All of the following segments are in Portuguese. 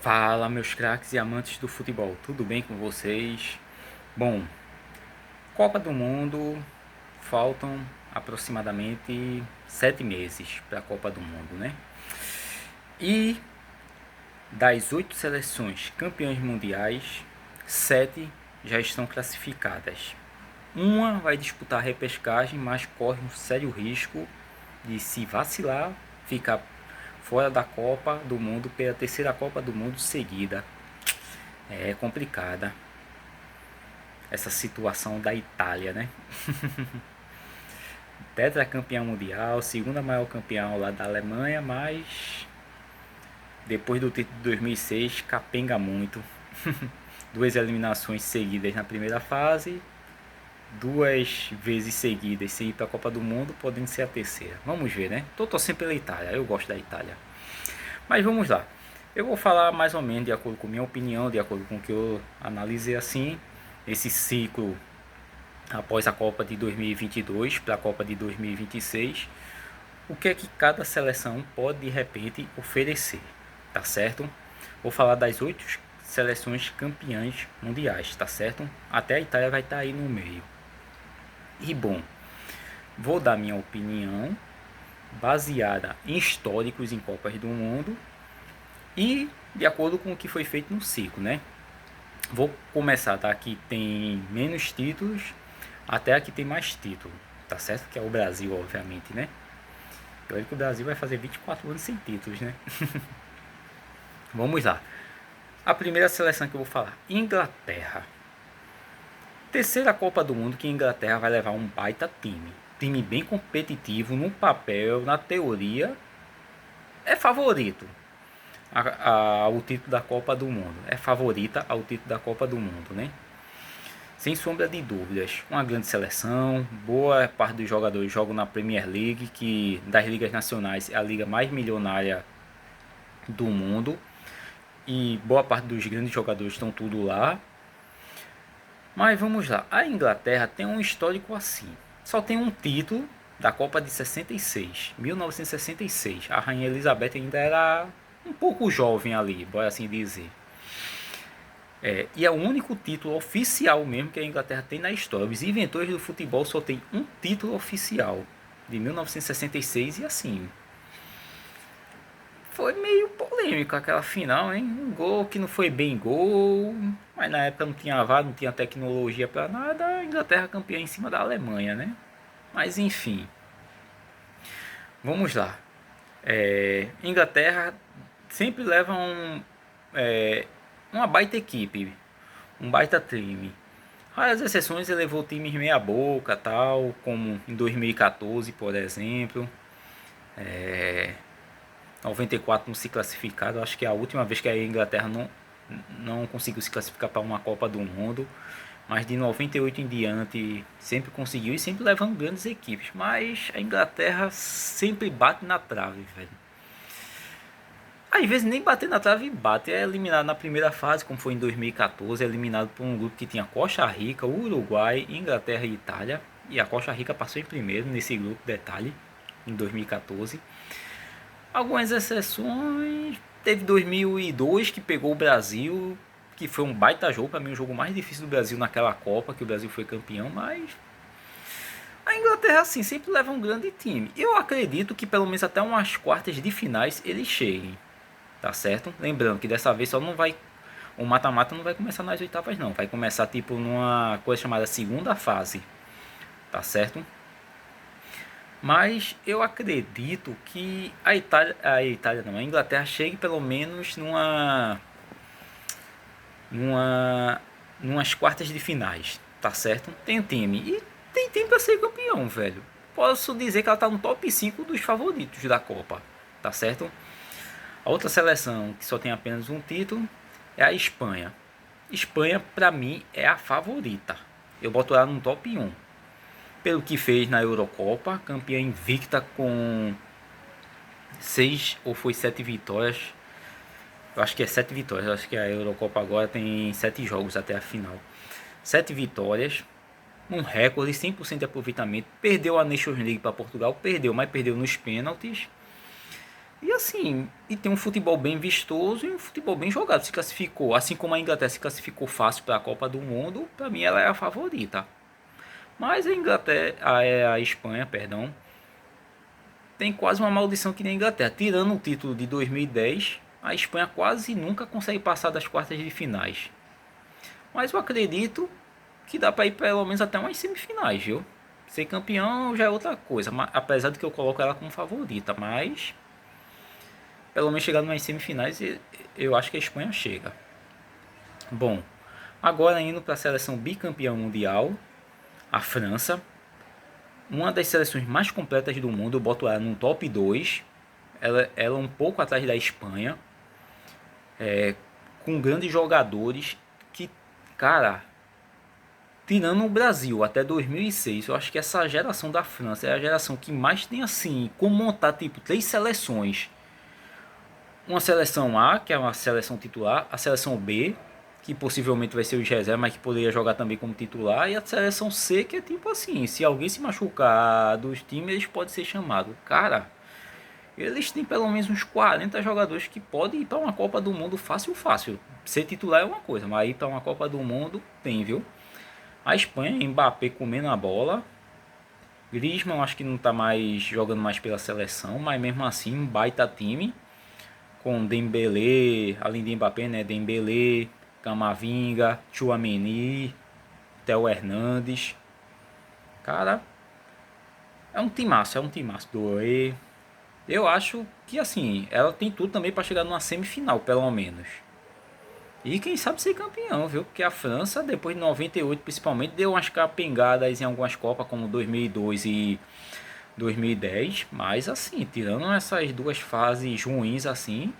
Fala, meus craques e amantes do futebol, tudo bem com vocês? Bom, Copa do Mundo, faltam aproximadamente 7 meses para a Copa do Mundo, né? E das 8 seleções campeãs mundiais, 7 já estão classificadas. Uma vai disputar a repescagem, mas corre um sério risco de, se vacilar, ficar fora da Copa do Mundo pela terceira Copa do Mundo seguida. É complicada essa situação da Itália, né? Tetracampeão mundial, segunda maior campeão lá da Alemanha, mas depois do título de 2006 capenga muito. Duas eliminações seguidas na primeira fase, duas vezes seguidas sem ir para a Copa do Mundo, podendo ser a terceira. Vamos ver, né? Tô torcendo pela Itália, eu gosto da Itália. Mas vamos lá. Eu vou falar mais ou menos de acordo com minha opinião, de acordo com o que eu analisei assim, esse ciclo após a Copa de 2022 para a Copa de 2026, o que é que cada seleção pode de repente oferecer, tá certo? Vou falar das 8 seleções campeãs mundiais, tá certo? Até a Itália vai estar aí no meio. E bom, vou dar minha opinião baseada em históricos em Copas do Mundo e de acordo com o que foi feito no ciclo, né? Vou começar da que tem menos títulos até a que tem mais títulos, tá certo? Que é o Brasil, obviamente, né? Eu acho que o Brasil vai fazer 24 anos sem títulos, né? Vamos lá. A primeira seleção que eu vou falar, Inglaterra. Terceira Copa do Mundo que a Inglaterra vai levar um baita time. Time bem competitivo no papel, na teoria, é favorito ao título da Copa do Mundo. É favorita ao título da Copa do Mundo, né? Sem sombra de dúvidas, uma grande seleção, boa parte dos jogadores jogam na Premier League, que das ligas nacionais é a liga mais milionária do mundo, e boa parte dos grandes jogadores estão tudo lá. Mas vamos lá, a Inglaterra tem um histórico assim, só tem um título da Copa de 66, 1966, a Rainha Elizabeth ainda era um pouco jovem ali, bora assim dizer. E é o único título oficial mesmo que a Inglaterra tem na história. Os inventores do futebol só tem um título oficial, de 1966, e assim. Foi meio polêmico aquela final, hein? Um gol que não foi bem gol, mas na época não tinha VAR, não tinha tecnologia para nada. A Inglaterra campeã em cima da Alemanha, né? Mas enfim, vamos lá. Inglaterra sempre leva uma baita equipe, um baita time. Raras exceções ele levou times meia boca, tal, como em 2014, por exemplo. 94 não se classificaram, acho que é a última vez que a Inglaterra não conseguiu se classificar para uma Copa do Mundo. Mas de 98 em diante sempre conseguiu e sempre levando grandes equipes. Mas a Inglaterra sempre bate na trave, velho. Às vezes nem bater na trave bate, é eliminado na primeira fase, como foi em 2014, eliminado por um grupo que tinha Costa Rica, Uruguai, Inglaterra e Itália. E a Costa Rica passou em primeiro nesse grupo, detalhe, em 2014. Algumas exceções, teve 2002 que pegou o Brasil, que foi um baita jogo, para mim o jogo mais difícil do Brasil naquela Copa, que o Brasil foi campeão, mas a Inglaterra assim sempre leva um grande time. Eu acredito que pelo menos até umas quartas de finais eles cheguem. Tá certo? Lembrando que dessa vez só não vai. O mata-mata não vai começar nas oitavas, não. Vai começar tipo numa coisa chamada segunda fase. Tá certo? Mas eu acredito que a Itália não, a Inglaterra chegue pelo menos numas quartas de finais, tá certo? Tem time e tem time para ser campeão, velho. Posso dizer que ela tá no top 5 dos favoritos da Copa, tá certo? A outra seleção que só tem apenas um título é a Espanha. Espanha, para mim, é a favorita. Eu boto ela no top 1. Pelo que fez na Eurocopa, campeã invicta com 6 ou foi 7 vitórias. Eu acho que é 7 vitórias. Eu acho que a Eurocopa agora tem 7 jogos até a final. 7 vitórias, um recorde, 100% de aproveitamento. Perdeu a Nations League para Portugal, perdeu, mas perdeu nos pênaltis. E assim, e tem um futebol bem vistoso e um futebol bem jogado. Se classificou, assim como a Inglaterra se classificou fácil para a Copa do Mundo, para mim ela é a favorita. Mas a Inglaterra, a Espanha, perdão, tem quase uma maldição que nem a Inglaterra. Tirando o título de 2010, a Espanha quase nunca consegue passar das quartas de finais. Mas eu acredito que dá para ir pelo menos até umas semifinais, viu? Ser campeão já é outra coisa, apesar de que eu coloco ela como favorita, mas pelo menos chegar nas semifinais eu acho que a Espanha chega. Bom, agora indo para a seleção bicampeã mundial, a França, uma das seleções mais completas do mundo, eu boto ela no top 2. Ela é um pouco atrás da Espanha, com grandes jogadores que, cara, tirando o Brasil até 2006, eu acho que essa geração da França é a geração que mais tem assim, como montar tipo 3 seleções. Uma seleção A, que é uma seleção titular, a seleção B, que possivelmente vai ser o reserva, mas que poderia jogar também como titular, e a seleção C, que é tipo assim, se alguém se machucar dos times, eles podem ser chamados. Cara, eles têm pelo menos uns 40 jogadores que podem ir para uma Copa do Mundo fácil, fácil. Ser titular é uma coisa, mas ir para uma Copa do Mundo tem, viu? A Espanha, Mbappé comendo a bola. Griezmann acho que não está mais jogando mais pela seleção, mas mesmo assim um baita time. Com Dembélé, além de Mbappé, né? Dembélé, Camavinga, Tchouaméni, Theo Hernandes. Cara, é um timaço do E. Eu acho que assim, ela tem tudo também para chegar numa semifinal, pelo menos. E quem sabe ser campeão, viu? Porque a França, depois de 98 principalmente, deu umas capengadas em algumas Copas, como 2002 e 2010. Mas assim, tirando essas duas fases ruins assim,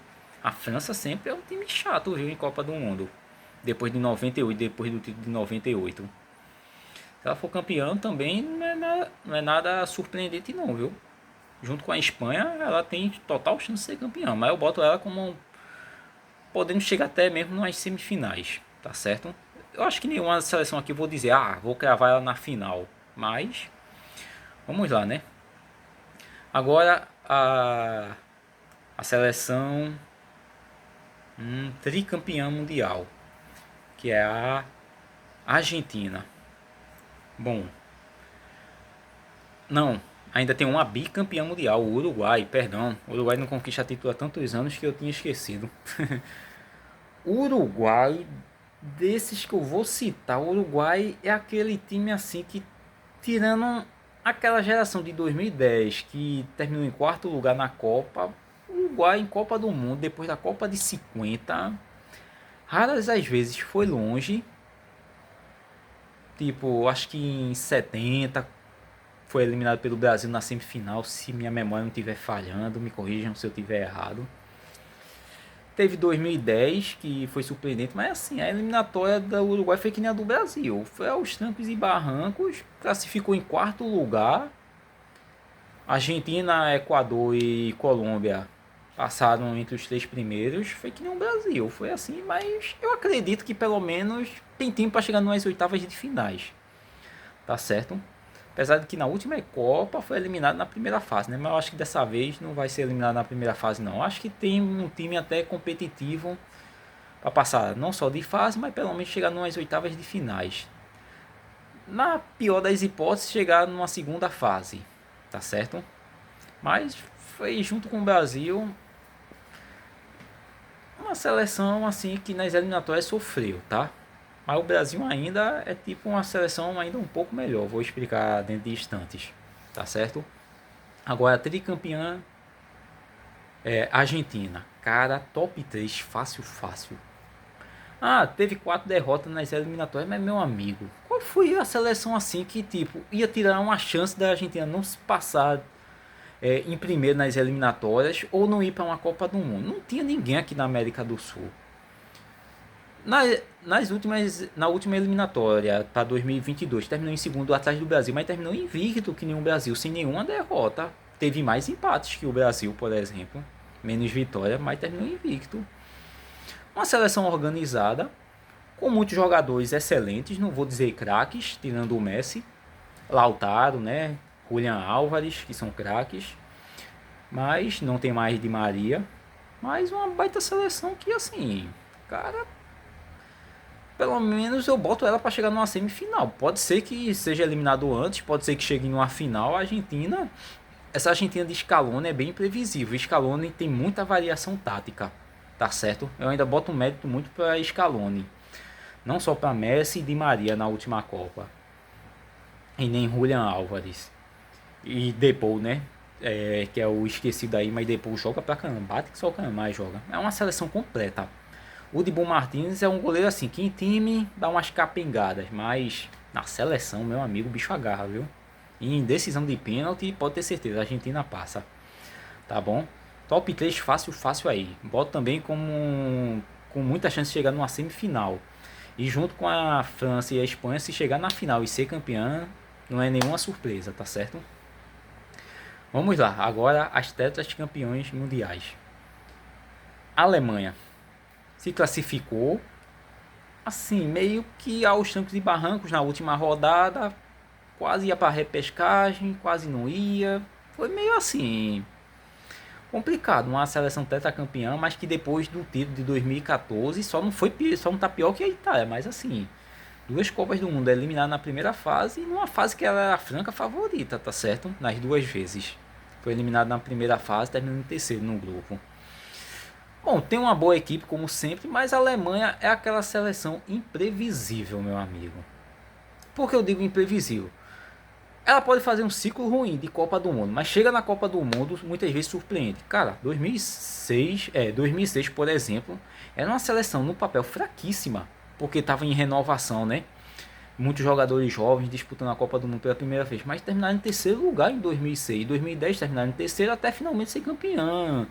a França sempre é um time chato, viu? Em Copa do Mundo. Depois de 98, depois do título de 98. Se ela for campeã também não é nada surpreendente não, viu? Junto com a Espanha, ela tem total chance de ser campeã. Mas eu boto ela como podendo chegar até mesmo nas semifinais, tá certo? Eu acho que nenhuma seleção aqui vou dizer, vou cravar ela na final, mas vamos lá, né? Agora a seleção tricampeã mundial, que é a Argentina. Bom, não, ainda tem uma bicampeã mundial, o Uruguai, perdão. O Uruguai não conquista título há tantos anos que eu tinha esquecido. O Uruguai, desses que eu vou citar, o Uruguai é aquele time assim que, tirando aquela geração de 2010 que terminou em quarto lugar na Copa, o Uruguai em Copa do Mundo, depois da Copa de 50, raras as vezes foi longe. Tipo, acho que em 70 foi eliminado pelo Brasil na semifinal, se minha memória não estiver falhando, me corrijam se eu estiver errado. Teve 2010, que foi surpreendente, mas assim, a eliminatória do Uruguai foi que nem a do Brasil. Foi aos trancos e barrancos, classificou em quarto lugar. Argentina, Equador e Colômbia passaram entre os 3 primeiros. Foi que nem o Brasil, foi assim, mas eu acredito que pelo menos tem tempo para chegar nas oitavas de finais. Tá certo? Apesar de que na última Copa foi eliminado na primeira fase, né? Mas eu acho que dessa vez não vai ser eliminado na primeira fase, não. Eu acho que tem um time até competitivo para passar não só de fase, mas pelo menos chegar nas oitavas de finais. Na pior das hipóteses, chegar numa segunda fase, tá certo? Mas foi junto com o Brasil uma seleção assim que nas eliminatórias sofreu, tá? Mas o Brasil ainda é tipo uma seleção ainda um pouco melhor. Vou explicar dentro de instantes, tá certo? Agora, tricampeã é Argentina. Cara, top 3, fácil, fácil. Teve 4 derrotas nas eliminatórias, mas meu amigo, qual foi a seleção assim que tipo ia tirar uma chance da Argentina não se passar em primeiro nas eliminatórias ou não ir para uma Copa do Mundo? Não tinha ninguém aqui na América do Sul. Na última eliminatória para 2022, terminou em segundo atrás do Brasil, mas terminou invicto que nem o Brasil, sem nenhuma derrota. Teve mais empates que o Brasil, por exemplo, menos vitória, mas terminou invicto. Uma seleção organizada, com muitos jogadores excelentes, não vou dizer craques, tirando o Messi, Lautaro, né, Julián Álvares, que são craques, mas não tem mais Di Maria. Mas uma baita seleção que, assim, cara, pelo menos eu boto ela para chegar numa semifinal. Pode ser que seja eliminado antes, pode ser que chegue numa final. A Argentina, essa Argentina de Scaloni é bem imprevisível. Scaloni tem muita variação tática, tá certo? Eu ainda boto um mérito muito para Scaloni, não só para Messi e Di Maria na última Copa, e nem Julian Álvares e Depou, né? Que é o esquecido aí, mas Depou joga pra caramba, bate que só o cara mais joga. É uma seleção completa. O Dibu Martins é um goleiro assim, que em time dá umas capengadas, mas na seleção, meu amigo, o bicho agarra, viu? E em decisão de pênalti, pode ter certeza, a Argentina passa. Tá bom? Top 3 fácil, fácil aí. Boto também como com muita chance de chegar numa semifinal. E junto com a França e a Espanha, se chegar na final e ser campeã, não é nenhuma surpresa, tá certo? Vamos lá, agora as tetas campeões mundiais. A Alemanha se classificou assim, meio que aos trancos e barrancos na última rodada, quase ia para repescagem, quase não ia. Foi meio assim, complicado, uma seleção tetracampeã, mas que depois do título de 2014 só não tá pior que a Itália, mas assim, duas Copas do Mundo eliminadas na primeira fase e numa fase que ela era a franca favorita, tá certo? Nas duas vezes. Foi eliminado na primeira fase, terminando em terceiro no grupo. Bom, tem uma boa equipe como sempre, mas a Alemanha é aquela seleção imprevisível, meu amigo. Por que eu digo imprevisível? Ela pode fazer um ciclo ruim de Copa do Mundo, mas chega na Copa do Mundo muitas vezes surpreende. Cara, 2006, por exemplo, era uma seleção no papel fraquíssima, porque estava em renovação, né? Muitos jogadores jovens disputando a Copa do Mundo pela primeira vez, mas terminaram em terceiro lugar em 2006, 2010 terminaram em terceiro até finalmente ser campeã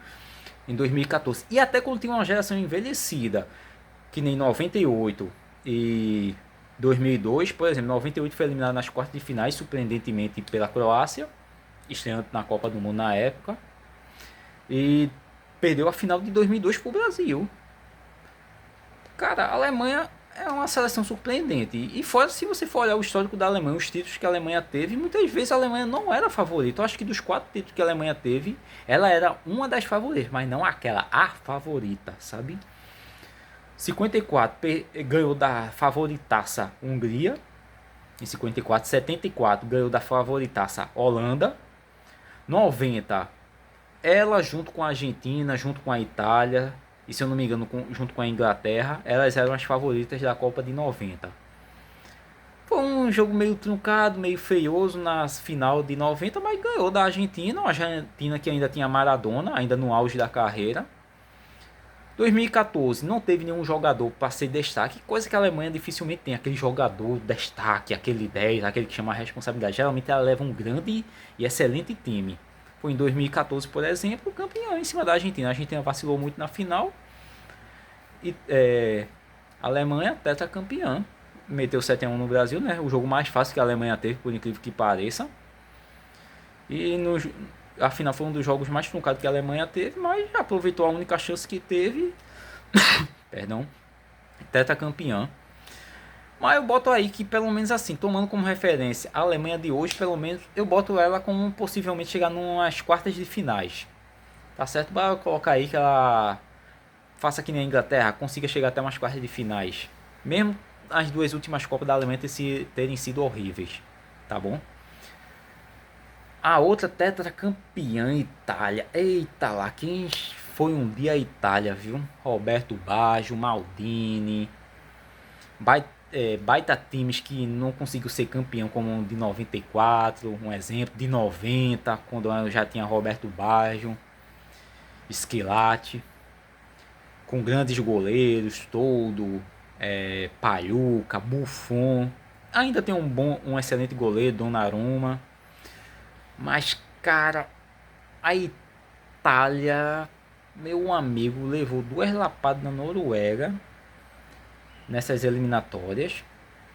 em 2014. E até quando tinha uma geração envelhecida, que nem 98 e 2002, por exemplo, 98 foi eliminado nas quartas de finais, surpreendentemente pela Croácia, estreando na Copa do Mundo na época, e perdeu a final de 2002 para o Brasil. Cara, a Alemanha é uma seleção surpreendente. E fora, se você for olhar o histórico da Alemanha, os títulos que a Alemanha teve, muitas vezes a Alemanha não era a favorita. Eu acho que dos 4 títulos que a Alemanha teve, ela era uma das favoritas, mas não aquela, a favorita, sabe? 54 ganhou da favoritaça Hungria. Em 54, 74 ganhou da favoritaça Holanda. 90 ela junto com a Argentina, junto com a Itália e, se eu não me engano, junto com a Inglaterra, elas eram as favoritas da Copa de 90. Foi um jogo meio truncado, meio feioso na final de 90, mas ganhou da Argentina, uma Argentina que ainda tinha Maradona, ainda no auge da carreira. 2014 não teve nenhum jogador para ser destaque, coisa que a Alemanha dificilmente tem, aquele jogador destaque, aquele 10, aquele que chama a responsabilidade. Geralmente ela leva um grande e excelente time. Foi em 2014, por exemplo, campeão em cima da Argentina. A Argentina vacilou muito na final. E a Alemanha, tetracampeã. Meteu 7-1 no Brasil, né? O jogo mais fácil que a Alemanha teve, por incrível que pareça. E a final foi um dos jogos mais truncados que a Alemanha teve, mas aproveitou a única chance que teve. Perdão. Tetracampeã. Mas eu boto aí que, pelo menos assim, tomando como referência a Alemanha de hoje, pelo menos eu boto ela como possivelmente chegar numas quartas de finais. Tá certo? Para colocar aí que ela faça que nem a Inglaterra, consiga chegar até umas quartas de finais. Mesmo as duas últimas Copas da Alemanha terem sido horríveis. Tá bom? A outra tetracampeã, Itália. Eita lá, quem foi um dia a Itália, viu? Roberto Baggio, Maldini. Baita times que não conseguiu ser campeão, como o de 94, um exemplo, de 90, quando eu já tinha Roberto Baggio, Schillaci, com grandes goleiros, Toldo, Pagliuca, Buffon. Ainda tem um excelente goleiro, Donnarumma. Mas, cara, a Itália, meu amigo, levou 2 lapadas na Noruega nessas eliminatórias.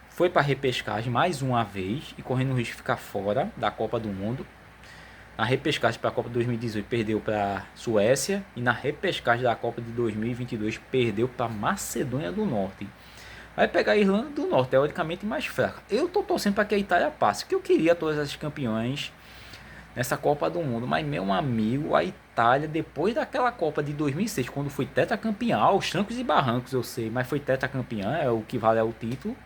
Foi para repescagem mais uma vez e correndo o risco de ficar fora da Copa do Mundo. Na repescagem para a Copa de 2018 perdeu para Suécia e na repescagem da Copa de 2022 perdeu para Macedônia do Norte. Vai pegar a Irlanda do Norte, teoricamente mais fraca. Eu tô torcendo para que a Itália passe, porque eu queria todas as campeões nessa Copa do Mundo. Mas, meu amigo, a Itália, depois daquela Copa de 2006, quando foi tetracampeã, aos trancos e barrancos, eu sei, mas foi tetracampeã, é o que vale é o título.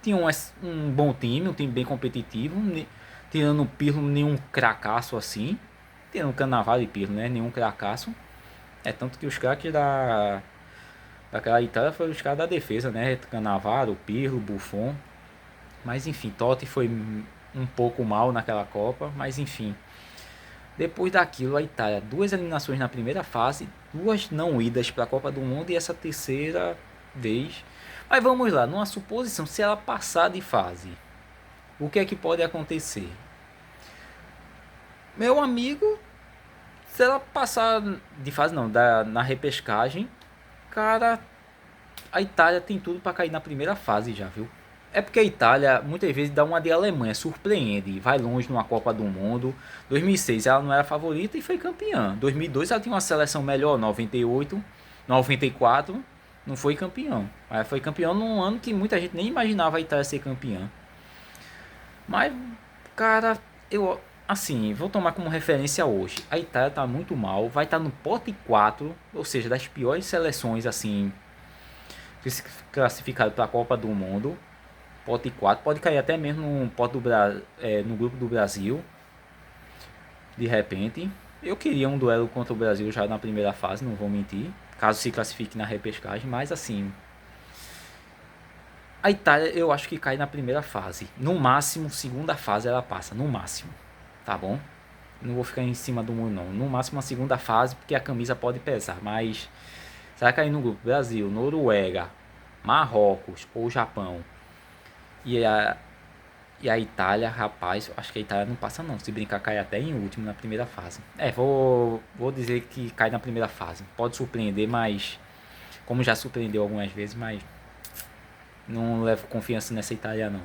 Tinha um bom time, um time bem competitivo, tirando o Pirlo, nenhum cracaço assim. Tirando o Cannavaro e Pirlo, né? Nenhum cracaço. É tanto que os craques daquela Itália foram os caras da defesa, né? Cannavaro, Pirlo, Buffon. Mas enfim, Totti foi um pouco mal naquela Copa, mas enfim. Depois daquilo, a Itália, duas eliminações na primeira fase, duas não idas para a Copa do Mundo e essa terceira vez. Mas vamos lá, numa suposição, se ela passar de fase, o que é que pode acontecer? Meu amigo, se ela passar de fase não, na repescagem, cara, a Itália tem tudo para cair na primeira fase já, viu? É porque a Itália muitas vezes dá uma de Alemanha, surpreende, vai longe numa Copa do Mundo. 2006 ela não era favorita e foi campeã. 2002 ela tinha uma seleção melhor, 98, 94 não foi campeão. Ela foi campeão num ano que muita gente nem imaginava a Itália ser campeã. Mas, cara, eu assim, vou tomar como referência hoje. A Itália tá muito mal, vai estar no pote 4, ou seja, das piores seleções assim classificadas para a Copa do Mundo. Pote 4, pode cair até mesmo no, pote do no grupo do Brasil. De repente, eu queria um duelo contra o Brasil já na primeira fase, não vou mentir. Caso se classifique na repescagem, mas assim, a Itália eu acho que cai na primeira fase. No máximo, segunda fase ela passa, no máximo. Tá bom? Não vou ficar em cima do muro não. No máximo a segunda fase, porque a camisa pode pesar, mas será que cair no grupo Brasil, Noruega, Marrocos ou Japão e a Itália, rapaz, acho que a Itália não passa não. Se brincar, cai até em último na primeira fase. Vou dizer que cai na primeira fase. Pode surpreender, mas como já surpreendeu algumas vezes, mas não levo confiança nessa Itália não.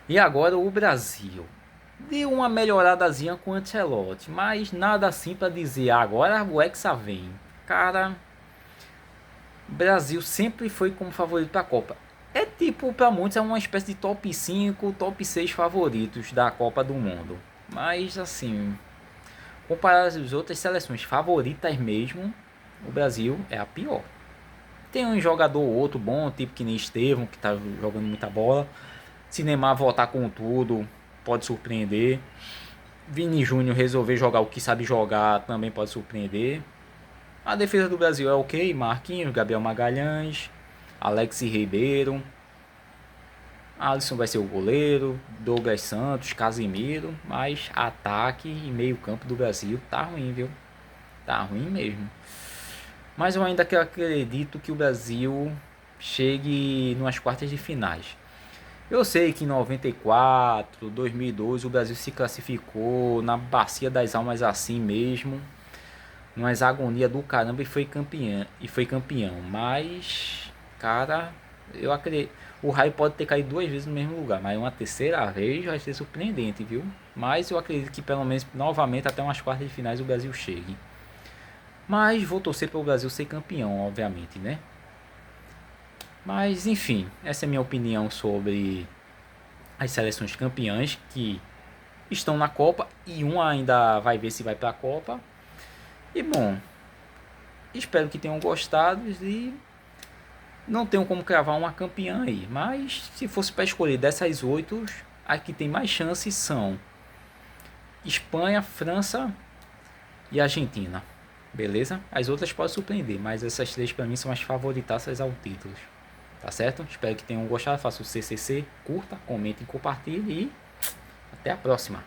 E agora o Brasil. Deu uma melhoradazinha com o Ancelotti, mas nada assim para dizer agora o Hexa vem. Cara, Brasil sempre foi como favorito para a Copa. É tipo, para muitos é uma espécie de top 5, top 6 favoritos da Copa do Mundo. Mas assim, comparado às outras seleções favoritas mesmo, o Brasil é a pior. Tem um jogador ou outro bom, tipo que nem Estevão, que tá jogando muita bola. Cinema voltar com tudo, pode surpreender. Vini Júnior resolver jogar o que sabe jogar, também pode surpreender. A defesa do Brasil é ok, Marquinhos, Gabriel Magalhães, Alex Ribeiro, Alisson vai ser o goleiro, Douglas Santos, Casimiro, mas ataque e meio campo do Brasil tá ruim, viu? Tá ruim mesmo. Mas eu ainda acredito que o Brasil chegue nas quartas de finais. Eu sei que em 94, 2002 o Brasil se classificou na bacia das almas assim mesmo, numa agonia do caramba e foi campeão, mas cara, eu acredito, o raio pode ter caído duas vezes no mesmo lugar, mas uma terceira vez vai ser surpreendente, viu? Mas eu acredito que pelo menos novamente até umas quartas de finais o Brasil chegue. Mas vou torcer para o Brasil ser campeão, obviamente, né? Mas enfim, essa é a minha opinião sobre as seleções campeãs que estão na Copa e uma ainda vai ver se vai para a Copa. E bom, espero que tenham gostado e não tenho como cravar uma campeã aí, mas se fosse para escolher dessas 8, as que tem mais chances são Espanha, França e Argentina. Beleza? As outras podem surpreender, mas essas três para mim são as favoritas ao título. Tá certo? Espero que tenham gostado. Faça o CCC, curta, comente e compartilhe e até a próxima.